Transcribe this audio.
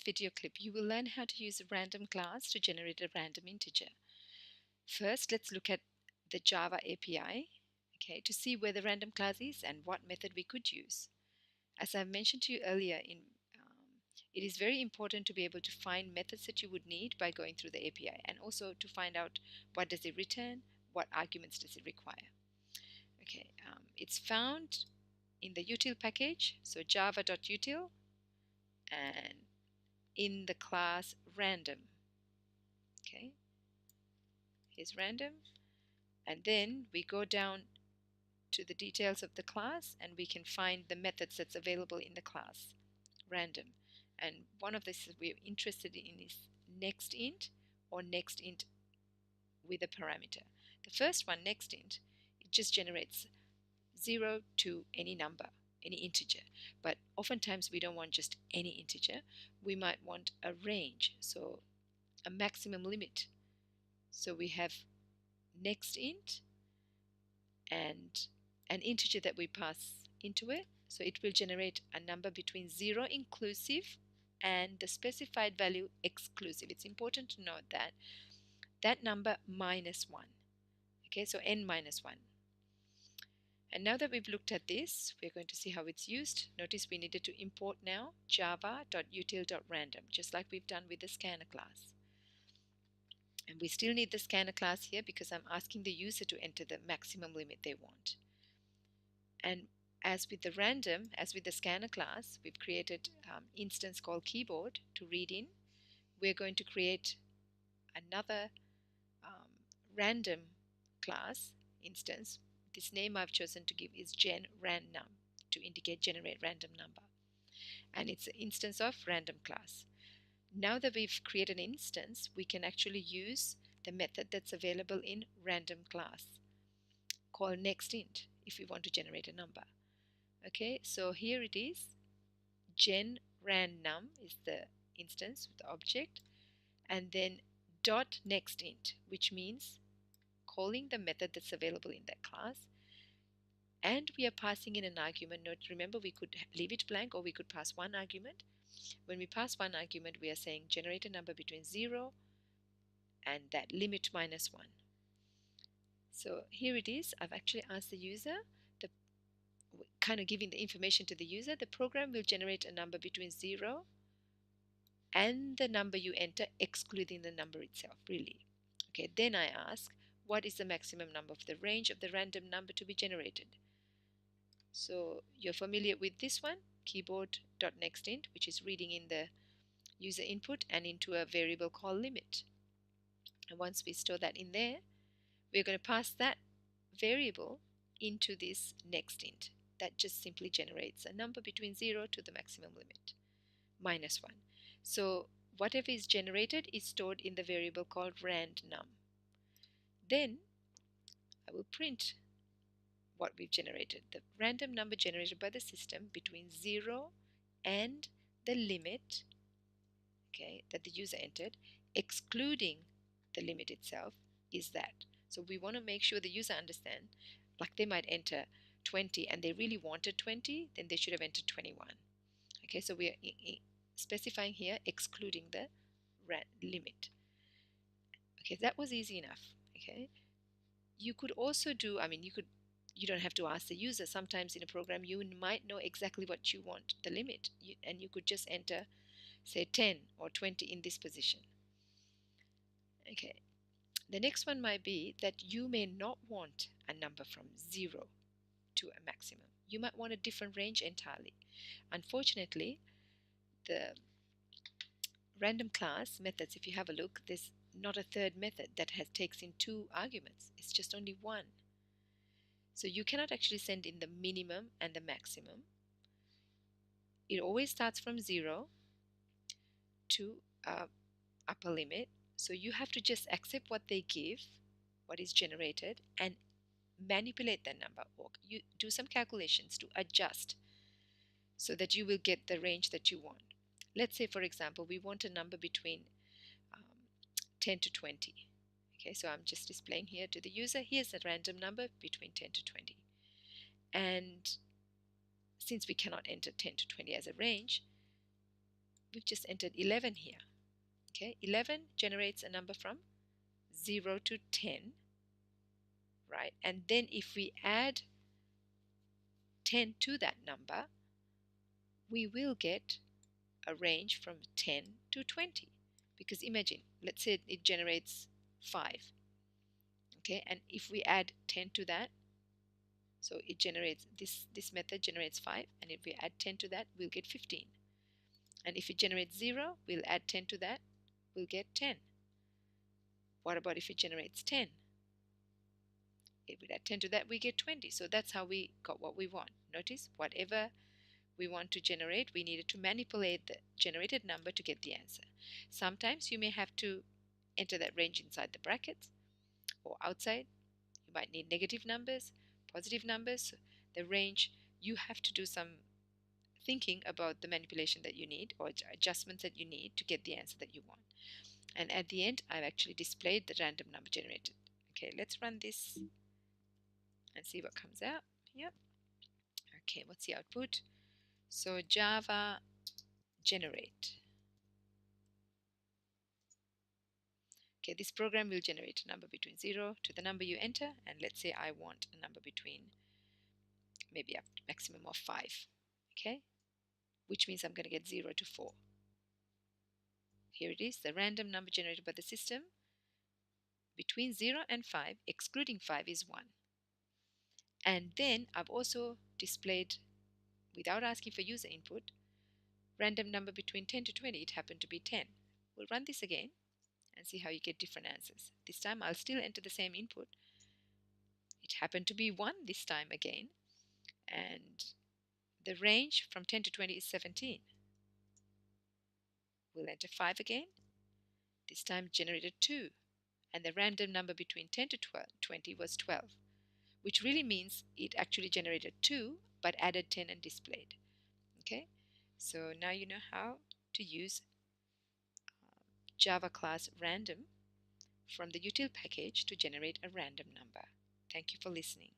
video clip, you will learn how to use a random class to generate a random integer. First, let's look at the Java API, okay, to see where the random class is and what method we could use. As I mentioned to you earlier, it is very important to be able to find methods that you would need by going through the API, and also to find out what does it return, what arguments does it require. Okay, it's found in the util package, so java.util, and in the class random. Okay, here's random, and then we go down to the details of the class and we can find the methods that's available in the class random. And one of this we're interested in is nextInt or nextInt with a parameter. The first one, nextInt, it just generates 0 to any number, any integer. But oftentimes we don't want just any integer. We might want a range, so a maximum limit. So we have nextInt and an integer that we pass into it. So it will generate a number between 0 inclusive and the specified value exclusive. It's important to note that that number minus 1. Okay, so n minus 1. And now that we've looked at this, we're going to see how it's used. Notice we needed to import now java.util.random, just like we've done with the scanner class. And we still need the scanner class here because I'm asking the user to enter the maximum limit they want. And as with the random, as with the scanner class, we've created instance called keyboard to read in. We're going to create another random class instance. This name I've chosen to give is genRandNum to indicate generate random number. And it's an instance of random class. Now that we've created an instance, we can actually use the method that's available in random class called nextInt if we want to generate a number. Okay, so here it is. genRandNum is the instance with the object, and then dot nextInt, which means calling the method that's available in that class, and we are passing in an argument. Note, remember, we could leave it blank or we could pass one argument. When we pass one argument, we are saying generate a number between 0 and that limit minus 1. So here it is. I've actually asked the user, kind of giving the information to the user. The program will generate a number between 0 and the number you enter, excluding the number itself, really. Okay, then I ask, what is the maximum number of the range of the random number to be generated? So you're familiar with this one, keyboard.nextInt, which is reading in the user input and into a variable called limit. And once we store that in there, we're going to pass that variable into this nextInt. That just simply generates a number between 0 to the maximum limit, minus 1. So whatever is generated is stored in the variable called randNum. Then I will print what we've generated, the random number generated by the system between 0 and the limit, okay, that the user entered, excluding the limit itself, is that. So we want to make sure the user understand, like they might enter 20 and they really wanted 20, then they should have entered 21. Okay, so we are specifying here excluding the limit. Okay, that was easy enough. Okay, you could also do, you don't have to ask the user. Sometimes in a program you might know exactly what you want, the limit, and you could just enter, say, 10 or 20 in this position. Okay, the next one might be that you may not want a number from 0 to a maximum. You might want a different range entirely. Unfortunately, the random class methods, if you have a look, there's not a third method that takes in 2 arguments. It's just only 1. So you cannot actually send in the minimum and the maximum. It always starts from 0 to upper limit. So you have to just accept what they give, what is generated, and manipulate that number, or you do some calculations to adjust so that you will get the range that you want. Let's say, for example, we want a number between 10 to 20. Okay, so I'm just displaying here to the user, here's a random number between 10 to 20. And since we cannot enter 10 to 20 as a range, we've just entered 11 here. Okay, 11 generates a number from 0 to 10, right? And then if we add 10 to that number, we will get a range from 10 to 20. Because imagine, let's say it generates 5. Okay, and if we add 10 to that, so it generates, this method generates 5, and if we add 10 to that, we'll get 15. And if it generates 0, we'll add 10 to that, we'll get 10. What about if it generates 10? If we add 10 to that, we get 20. So that's how we got what we want. Notice, whatever we want to generate, we needed to manipulate the generated number to get the answer. Sometimes you may have to enter that range inside the brackets or outside. You might need negative numbers, positive numbers. The range, you have to do some thinking about the manipulation that you need or adjustments that you need to get the answer that you want. And at the end, I've actually displayed the random number generated. Okay, let's run this and see what comes out. Yep. Okay, what's the output? So Java generate. Okay, this program will generate a number between 0 to the number you enter, and let's say I want a number between maybe up to maximum of 5. Okay, which means I'm going to get 0 to 4. Here it is, the random number generated by the system between 0 and 5, excluding 5 is 1. And then I've also displayed, without asking for user input, random number between 10 to 20. It happened to be 10. We'll run this again and see how you get different answers. This time I'll still enter the same input. It happened to be 1 this time again, and the range from 10 to 20 is 17. We'll enter 5 again. This time generated 2, and the random number between 10 to 20 was 12, which really means it actually generated 2 but added 10 and displayed. Okay, so now you know how to use Java class random from the util package to generate a random number. Thank you for listening.